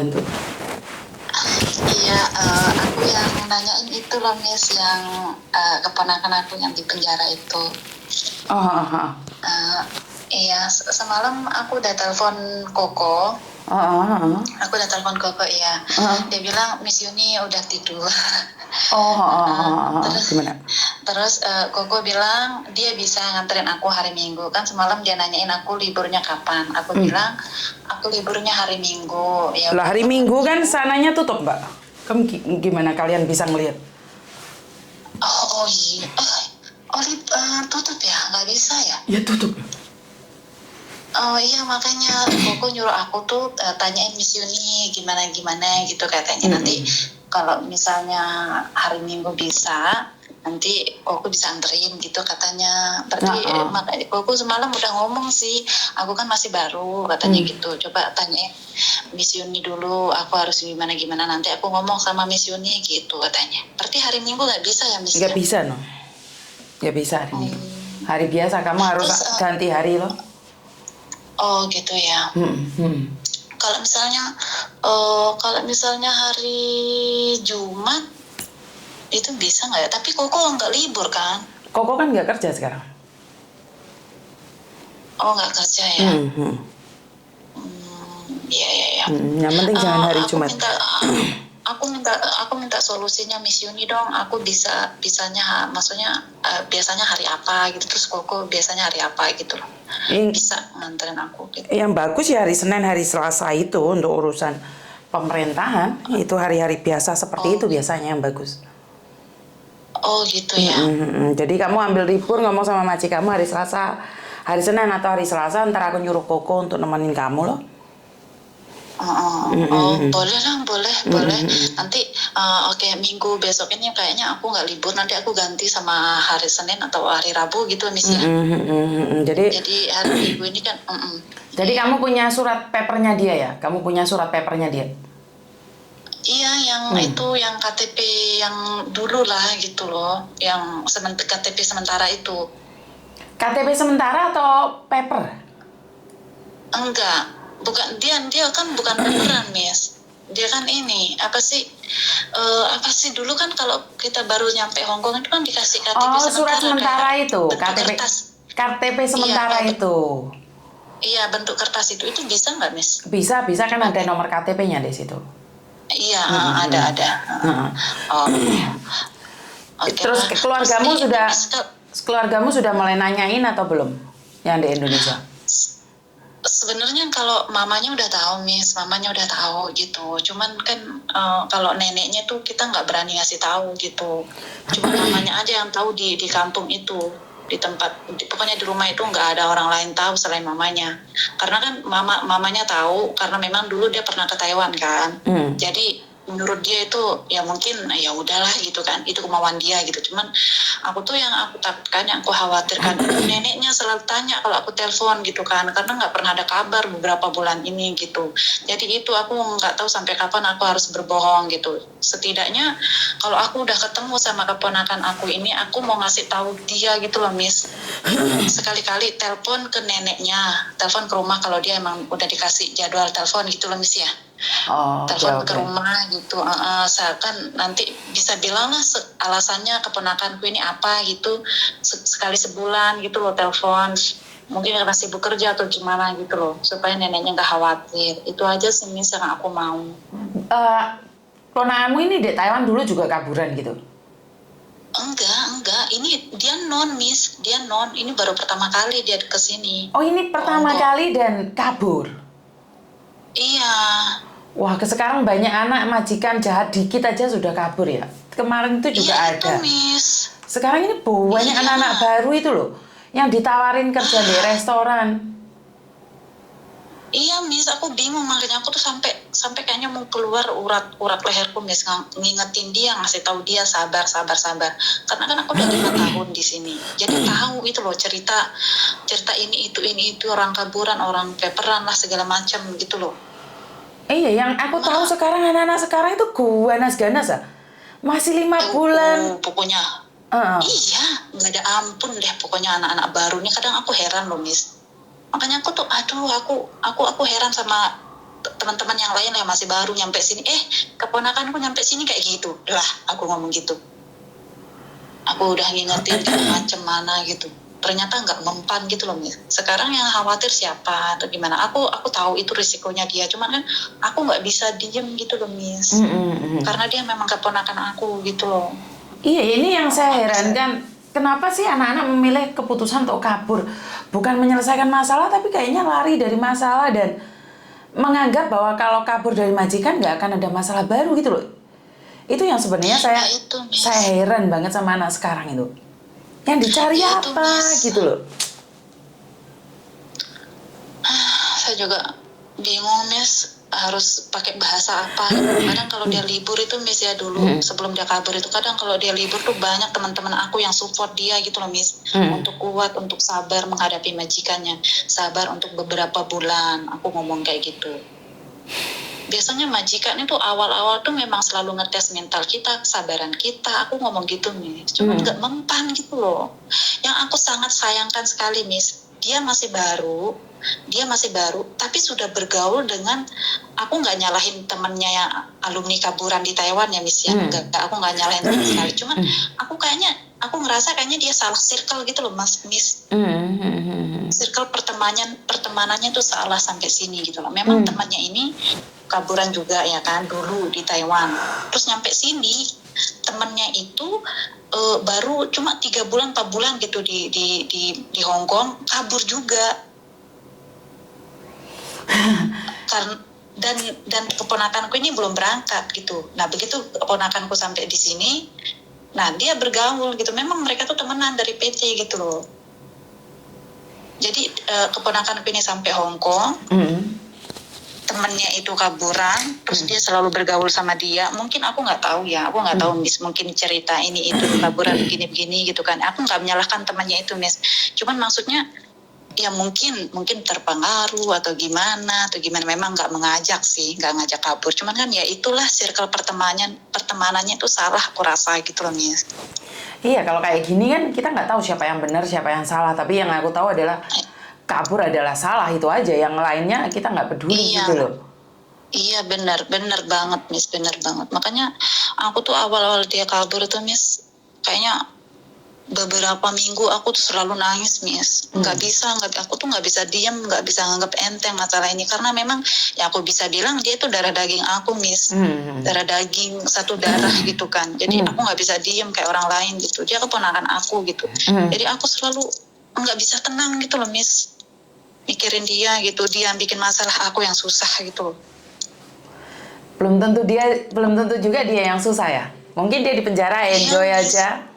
bantu? Iya, aku yang nanyain itu loh Miss, yang keponakan aku yang di penjara itu. Oh. Eh, iya, semalam aku udah telepon Koko. Aku udah telepon Koko, iya. Dia bilang Miss Yuni udah tidur. Gimana? Terus Koko bilang dia bisa nganterin aku hari Minggu. Kan semalam dia nanyain aku liburnya kapan. Aku bilang aku liburnya hari Minggu. Ya Lah hari Minggu kan sananya tutup, Mbak. Kamu gimana kalian bisa ngelihat? Oh iya. Tutup ya? Nggak bisa ya? Ya tutup. Oh iya, makanya Koko nyuruh aku tuh tanyain Miss Yuni gimana gitu katanya. Nanti kalau misalnya hari Minggu bisa, nanti Koko bisa anterin gitu katanya. Berarti makanya Koko semalam udah ngomong sih, aku kan masih baru katanya gitu. Coba tanyain Miss Yuni dulu, aku harus gimana nanti aku ngomong sama Miss Yuni gitu katanya. Berarti hari Minggu nggak bisa ya Miss? Nggak bisa, no. Nggak bisa hari Minggu. Hari biasa kamu harus ganti hari loh. Oh gitu ya. Kalau misalnya hari Jumat itu bisa nggak ya? Tapi Koko nggak libur kan? Koko kan nggak kerja sekarang. Oh nggak kerja ya? Iya. Yang penting jangan hari Jumat. Aku minta solusinya Miss Yuni dong. Aku bisanya maksudnya biasanya hari apa gitu, terus Koko biasanya hari apa gitu loh. Bisa nganterin aku gitu. Yang bagus ya hari Senin, hari Selasa itu untuk urusan pemerintahan. Itu hari-hari biasa seperti itu biasanya yang bagus. Oh gitu ya. Jadi kamu ambil libur, ngomong sama maci kamu hari Selasa, hari Senin atau hari Selasa, ntar aku nyuruh Koko untuk nemenin kamu loh. Boleh lah, boleh. Nanti oke, Minggu besok ini kayaknya aku nggak libur, nanti aku ganti sama hari Senin atau hari Rabu gitu Miss ya. Jadi hari Minggu ini kan. Jadi kamu punya surat papernya dia ya? Kamu punya surat papernya dia? Iya, yang itu yang KTP yang dulu lah gitu loh, yang KTP sementara itu. KTP sementara atau paper? Enggak, bukan dia kan bukan beneran Miss. Dia kan ini apa sih dulu kan kalau kita baru nyampe Hong Kong itu kan dikasih KTP sementara. Surat sementara itu, KTP sementara iya, itu. Iya, bentuk kertas itu bisa nggak Miss? Bisa kan ada nomor KTP-nya di situ. Iya, ada. Terus keluargamu sudah mulai nanyain atau belum yang di Indonesia? Sebenarnya kalau mamanya udah tahu Miss, mamanya udah tahu gitu. Cuman kan kalau neneknya tuh kita nggak berani ngasih tahu gitu. Cuma mamanya aja yang tahu di kampung itu, di tempat, pokoknya di rumah itu nggak ada orang lain tahu selain mamanya. Karena kan mamanya tahu karena memang dulu dia pernah ke Taiwan kan. Jadi menurut dia itu ya mungkin ya udahlah gitu kan, itu kemauan dia gitu. Cuman aku tuh yang aku takutkan, yang aku khawatirkan neneknya selalu tanya kalau aku telepon gitu kan, karena nggak pernah ada kabar beberapa bulan ini gitu. Jadi itu aku nggak tahu sampai kapan aku harus berbohong gitu. Setidaknya kalau aku udah ketemu sama keponakan aku ini, aku mau ngasih tahu dia gitu loh Miss. Sekali-kali telepon ke neneknya, telepon ke rumah kalau dia emang udah dikasih jadwal telepon gitu loh Miss ya. Telepon ke rumah gitu, kan nanti bisa bilang lah alasannya keponakanku ini apa gitu, sekali sebulan gitu loh telepon, mungkin karena sibuk kerja atau gimana gitu loh, supaya neneknya nggak khawatir. Itu aja sih Miss yang aku mau. Ponakanmu ini di Taiwan dulu juga kaburan gitu? Enggak, ini dia non Miss, ini baru pertama kali dia kesini. Oh ini pertama kali dan kabur? Iya. Wah, sekarang banyak anak majikan jahat dikit aja sudah kabur ya. Kemarin itu juga ada. Itu, Miss. Sekarang ini banyak anak-anak baru itu loh, yang ditawarin kerja di restoran. Iya Miss, aku bingung, makanya aku tuh sampai kayaknya mau keluar urat leherku Miss, ngingetin dia, ngasih tahu dia sabar. Karena kan aku udah 5 tahun di sini, jadi tahu itu loh cerita ini itu orang kaburan, orang peperan lah segala macam gitu loh. Iya, yang aku tahu sekarang anak-anak sekarang itu ganas ya. Masih 5 bulan. Pokoknya. Iya, nggak ada ampun deh pokoknya anak-anak baru ini. Kadang aku heran loh Miss. Makanya aku tuh, aku heran sama teman-teman yang lain yang masih baru nyampe sini, keponakanku nyampe sini kayak gitu lah, aku ngomong gitu. Aku udah ngingetin kayak macam mana gitu, ternyata nggak mempan gitu loh Miss. Sekarang yang khawatir siapa atau gimana, aku tahu itu risikonya dia, cuman kan aku nggak bisa diem gitu loh Miss. Karena dia memang keponakan aku gitu loh. Iya, ini yang saya herankan. Kenapa sih anak-anak memilih keputusan untuk kabur? Bukan menyelesaikan masalah, tapi kayaknya lari dari masalah dan menganggap bahwa kalau kabur dari majikan nggak akan ada masalah baru gitu loh. Itu yang sebenarnya Nah, itu, Miss. saya heran banget sama anak sekarang itu. Yang dicari Ya, itu, apa Miss. gitu loh. Saya juga bingung Miss, harus pakai bahasa apa gitu. Kadang kalau dia libur itu Miss ya dulu sebelum dia kabur itu, kadang kalau dia libur tuh banyak teman-teman aku yang support dia gitu loh Miss, untuk kuat, untuk sabar menghadapi majikannya, sabar untuk beberapa bulan, aku ngomong kayak gitu. Biasanya majikan itu awal-awal tuh memang selalu ngetes mental kita, kesabaran kita, aku ngomong gitu Miss, cuma nggak mempan gitu loh. Yang aku sangat sayangkan sekali Miss, dia masih baru tapi sudah bergaul dengan, aku nggak nyalahin temennya yang alumni kaburan di Taiwan ya Miss ya, enggak, aku nggak nyalahin sama sekali, cuman aku ngerasa kayaknya dia salah circle gitu loh Miss. Circle pertemanannya tuh salah sampai sini gitu loh. Memang temannya ini kaburan juga ya kan dulu di Taiwan, terus nyampe sini temennya itu baru cuma 3 bulan 4 bulan gitu di Hong Kong, kabur juga. Dan keponakanku ini belum berangkat gitu. Nah begitu keponakanku sampai di sini, nah dia bergaul gitu. Memang mereka tuh temenan dari PT gitu loh. Jadi keponakanku ini sampai Hong Kong, temennya itu kaburan, terus dia selalu bergaul sama dia. Mungkin aku nggak tahu ya, aku nggak tahu Miss. Mungkin cerita ini itu kaburan begini-begini gitu kan. Aku nggak menyalahkan temannya itu Miss. Cuman maksudnya ya mungkin terpengaruh atau gimana memang nggak ngajak kabur, cuman kan ya itulah circle pertemanannya itu salah aku rasa gitu loh Miss. Iya, kalau kayak gini kan kita nggak tahu siapa yang benar siapa yang salah, tapi yang aku tahu adalah kabur adalah salah, itu aja, yang lainnya kita nggak peduli gitu loh. Iya benar banget Miss, benar banget. Makanya aku tuh awal-awal dia kabur tuh Miss, kayaknya beberapa minggu aku tuh selalu nangis Miss. Aku tuh nggak bisa diam, nggak bisa nganggap enteng masalah ini, karena memang ya aku bisa bilang dia itu darah daging aku Miss. Darah daging, satu darah gitu kan. Jadi aku nggak bisa diam kayak orang lain gitu. Dia keponakan aku gitu. Jadi aku selalu nggak bisa tenang gitu loh Miss, mikirin dia gitu. Dia yang bikin masalah, aku yang susah gitu. Belum tentu juga dia yang susah ya. Mungkin dia di penjara enjoy aja.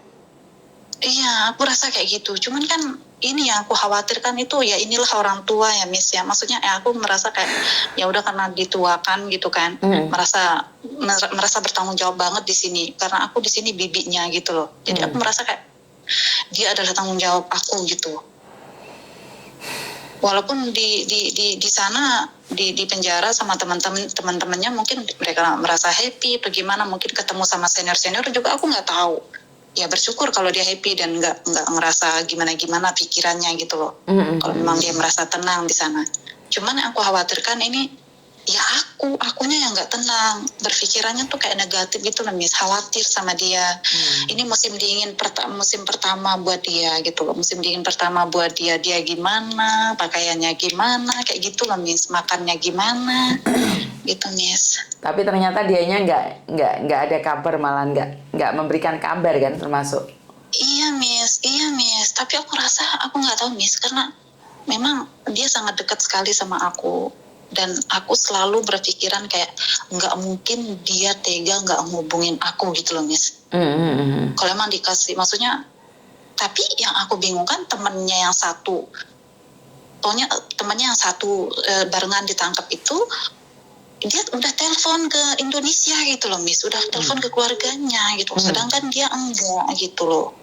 Iya, aku rasa kayak gitu. Cuman kan ini yang aku khawatirkan itu ya, inilah orang tua ya Miss ya. Maksudnya aku merasa kayak ya udah karena dituakan gitu kan, merasa bertanggung jawab banget di sini, karena aku di sini bibinya gitu loh. Jadi aku merasa kayak dia adalah tanggung jawab aku gitu. Walaupun di sana di penjara sama teman-temannya mungkin mereka merasa happy atau gimana, mungkin ketemu sama senior juga aku nggak tahu. Ya bersyukur kalau dia happy dan nggak ngerasa gimana pikirannya gitu loh. Kalau memang dia merasa tenang di sana. Cuman yang aku khawatirkan ini ya akunya yang nggak tenang, berpikirannya tuh kayak negatif gitu loh Miss, khawatir sama dia. Ini musim pertama buat dia gitu loh, musim dingin pertama buat dia gimana, pakaiannya gimana, kayak gitu loh Miss, makannya gimana gitu Miss. Tapi ternyata dianya nggak ada kabar, malah nggak memberikan kabar kan, termasuk. Iya Miss, tapi aku rasa aku nggak tahu Miss, karena memang dia sangat dekat sekali sama aku. Dan aku selalu berpikiran kayak nggak mungkin dia tega nggak ngubungin aku gitu loh Miss. Kalau emang dikasih, maksudnya, tapi yang aku bingung kan temennya yang satu barengan ditangkap itu, dia udah telepon ke Indonesia gitu loh Miss, udah telepon ke keluarganya gitu, sedangkan dia enggak gitu loh.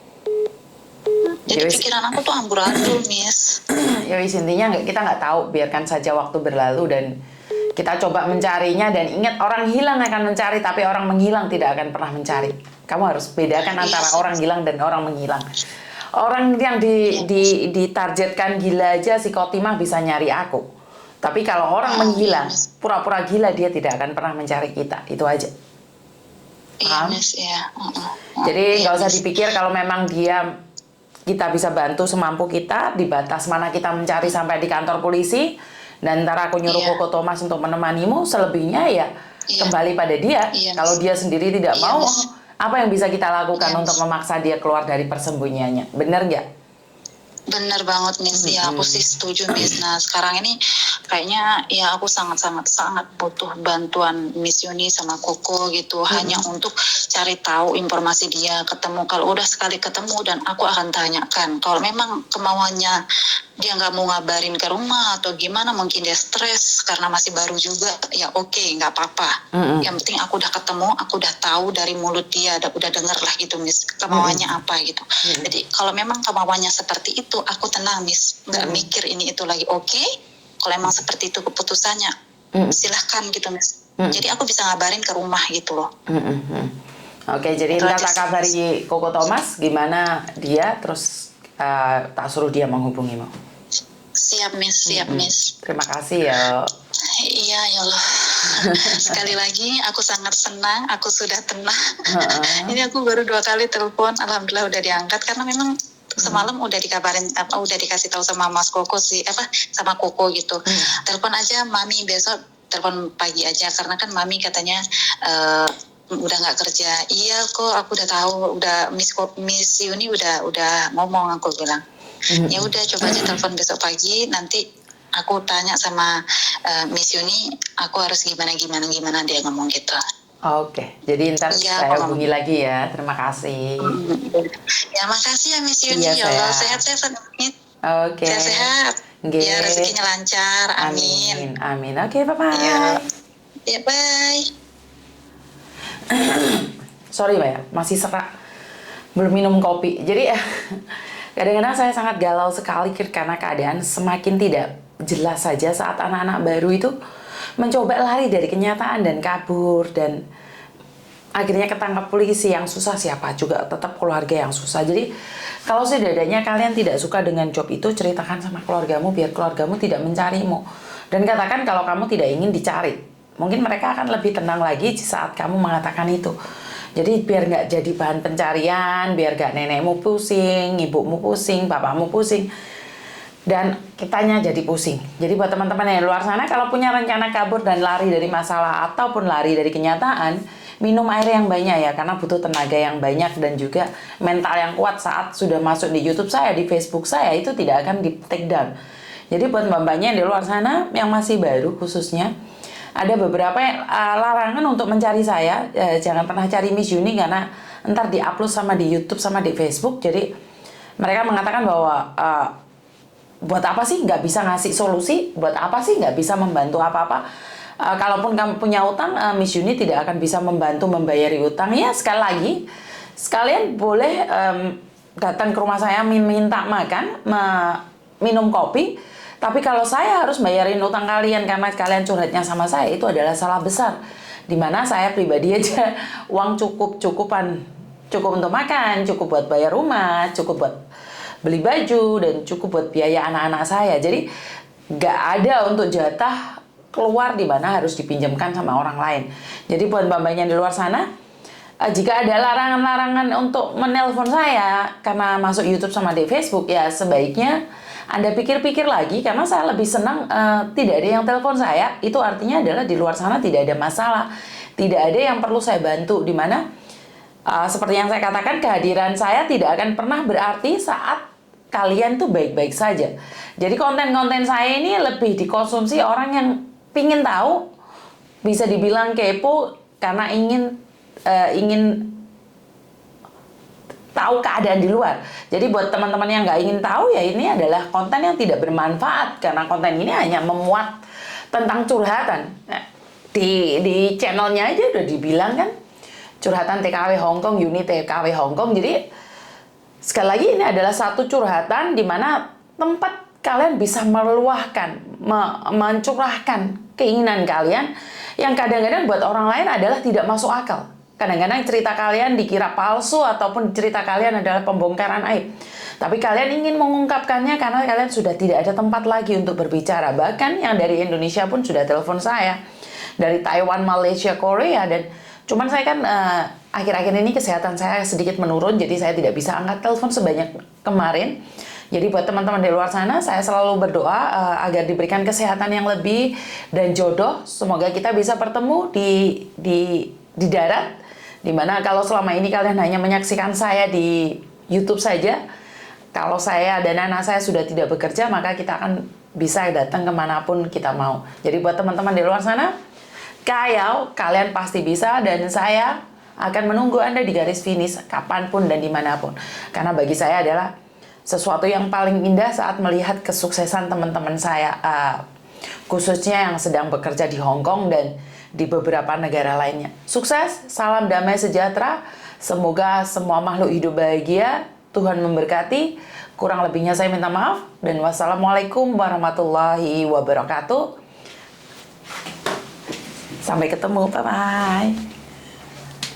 Jadi pikiran aku tuh amburadul Miss. Ya wis, intinya kita nggak tahu, biarkan saja waktu berlalu dan kita coba mencarinya. Dan ingat, orang hilang akan mencari, tapi orang menghilang tidak akan pernah mencari. Kamu harus bedakan antara orang hilang dan orang menghilang. Orang yang ditargetkan gila aja, si Kotimah bisa nyari aku. Tapi kalau orang menghilang, pura-pura gila, dia tidak akan pernah mencari kita. Itu aja. Iya, Paham? Miss, iya. Jadi Iya, nggak usah Miss. dipikir kalau memang kita bisa bantu semampu kita, di batas mana kita mencari sampai di kantor polisi, dan ntar aku nyuruh Iya, Koko Thomas untuk menemanimu, selebihnya ya iya, kembali pada dia. iya, Kalau Miss. dia sendiri tidak Iya, mau, Miss. apa yang bisa kita lakukan Iya, untuk Miss. memaksa dia keluar dari persembunyiannya? Bener nggak? Bener banget, Miss. Ya, aku sih setuju, Miss. Nah, sekarang ini kayaknya ya aku sangat butuh bantuan Miss Yuni sama Koko gitu. Hanya untuk cari tahu informasi dia, ketemu. Kalau udah sekali ketemu, dan aku akan tanyakan. Kalau memang kemauannya dia nggak mau ngabarin ke rumah atau gimana, mungkin dia stres karena masih baru juga, ya oke, nggak apa-apa. Yang penting aku udah ketemu, aku udah tahu dari mulut dia, udah denger lah gitu, Miss, kemauannya apa gitu. Jadi kalau memang kemauannya seperti itu, aku tenang, Miss, nggak mikir ini itu lagi. Oke, kalau emang seperti itu keputusannya, silahkan gitu, Miss. Jadi aku bisa ngabarin ke rumah gitu loh. Oke, jadi Itu ntar aja tak sih, Miss. kabari Koko Thomas gimana dia, terus tak suruh dia menghubungimu. Siap, Miss, siap, Miss. Terima kasih ya. Iya, ya Allah. Sekali lagi aku sangat senang, aku sudah tenang. Ini aku baru 2 kali telepon, alhamdulillah udah diangkat, karena memang semalam udah dikabarin, udah dikasih tahu sama Mas Koko sih, sama Koko gitu. Telepon aja Mami besok, telepon pagi aja, karena kan Mami katanya udah nggak kerja. Iya kok, aku udah tahu, udah Miss Yuni udah ngomong, aku bilang. Ya udah, coba aja telepon besok pagi, nanti aku tanya sama Miss Yuni, aku harus gimana dia ngomong gitu. Oke, jadi ntar Iya, saya Mama. hubungi lagi ya. Terima kasih. Ya, makasih ya Miss Yuni. Iya, Ya Allah, sayang. sehat-sehat. Oke. Sehat-sehat. Nggih. Ya, rezekinya lancar. Amin. Amin. Oke, bye-bye. Ya, ya bye. Sorry Mbak ya, masih serak. Belum minum kopi. Jadi kadang-kadang saya sangat galau sekali karena keadaan semakin tidak jelas saja saat anak-anak baru itu mencoba lari dari kenyataan dan kabur, dan akhirnya ketangkap polisi. Yang susah siapa? Juga tetap keluarga yang susah. Jadi kalau setidaknya kalian tidak suka dengan job itu, ceritakan sama keluargamu biar keluargamu tidak mencarimu. Dan katakan kalau kamu tidak ingin dicari. Mungkin mereka akan lebih tenang lagi saat kamu mengatakan itu. Jadi biar nggak jadi bahan pencarian, biar nggak nenekmu pusing, ibumu pusing, bapakmu pusing, dan kitanya jadi pusing. Jadi buat teman-teman yang di luar sana, kalau punya rencana kabur dan lari dari masalah ataupun lari dari kenyataan, minum air yang banyak ya, karena butuh tenaga yang banyak dan juga mental yang kuat saat sudah masuk di YouTube saya, di Facebook saya, itu tidak akan di take down. Jadi buat mbak-mbaknya yang di luar sana, yang masih baru khususnya, ada beberapa larangan untuk mencari saya. Jangan pernah cari Miss Yuni karena ntar di-upload sama di YouTube sama di Facebook. Jadi mereka mengatakan bahwa buat apa sih nggak bisa ngasih solusi? Buat apa sih nggak bisa membantu apa-apa? Kalaupun kamu punya utang, Miss Yuni tidak akan bisa membantu membayari utang. Ya, sekali lagi, sekalian boleh datang ke rumah saya minta makan, minum kopi. Tapi kalau saya harus bayarin utang kalian karena kalian curhatnya sama saya, itu adalah salah besar. Dimana saya pribadi aja uang cukup untuk makan, cukup buat bayar rumah, cukup buat beli baju, dan cukup buat biaya anak-anak saya. Jadi nggak ada untuk jatah keluar di mana harus dipinjamkan sama orang lain. Jadi buat mbak-mbaknya di luar sana, jika ada larangan-larangan untuk menelpon saya karena masuk YouTube sama di Facebook, ya sebaiknya Anda pikir-pikir lagi, karena saya lebih senang tidak ada yang telepon saya. Itu artinya adalah di luar sana tidak ada masalah, tidak ada yang perlu saya bantu, dimana seperti yang saya katakan, kehadiran saya tidak akan pernah berarti saat kalian tuh baik-baik saja. Jadi konten-konten saya ini lebih dikonsumsi orang yang pingin tahu, bisa dibilang kepo, karena ingin tahu keadaan di luar. Jadi buat teman-teman yang nggak ingin tahu, ya ini adalah konten yang tidak bermanfaat, karena konten ini hanya memuat tentang curhatan. Nah, di channelnya aja udah dibilang kan, curhatan TKW Hongkong, Yuni TKW Hongkong. Jadi sekali lagi ini adalah satu curhatan di mana tempat kalian bisa meluahkan, mencurahkan keinginan kalian yang kadang-kadang buat orang lain adalah tidak masuk akal. kadang-kadang cerita kalian dikira palsu ataupun cerita kalian adalah pembongkaran aib. Tapi kalian ingin mengungkapkannya karena kalian sudah tidak ada tempat lagi untuk berbicara. Bahkan yang dari Indonesia pun sudah telepon saya. Dari Taiwan, Malaysia, Korea. Dan cuman saya kan akhir-akhir ini kesehatan saya sedikit menurun. Jadi saya tidak bisa angkat telepon sebanyak kemarin. Jadi buat teman-teman di luar sana, saya selalu berdoa agar diberikan kesehatan yang lebih dan jodoh. Semoga kita bisa bertemu di darat. Dimana kalau selama ini kalian hanya menyaksikan saya di YouTube saja, kalau saya dan anak saya sudah tidak bekerja, maka kita akan bisa datang kemanapun kita mau. Jadi buat teman-teman di luar sana, kalian pasti bisa dan saya akan menunggu Anda di garis finish kapanpun dan dimanapun. Karena bagi saya adalah sesuatu yang paling indah saat melihat kesuksesan teman-teman saya, khususnya yang sedang bekerja di Hong Kong dan di beberapa negara lainnya. Sukses, salam damai sejahtera, semoga semua makhluk hidup bahagia, Tuhan memberkati, kurang lebihnya saya minta maaf, dan wassalamualaikum warahmatullahi wabarakatuh. Sampai ketemu, bye-bye.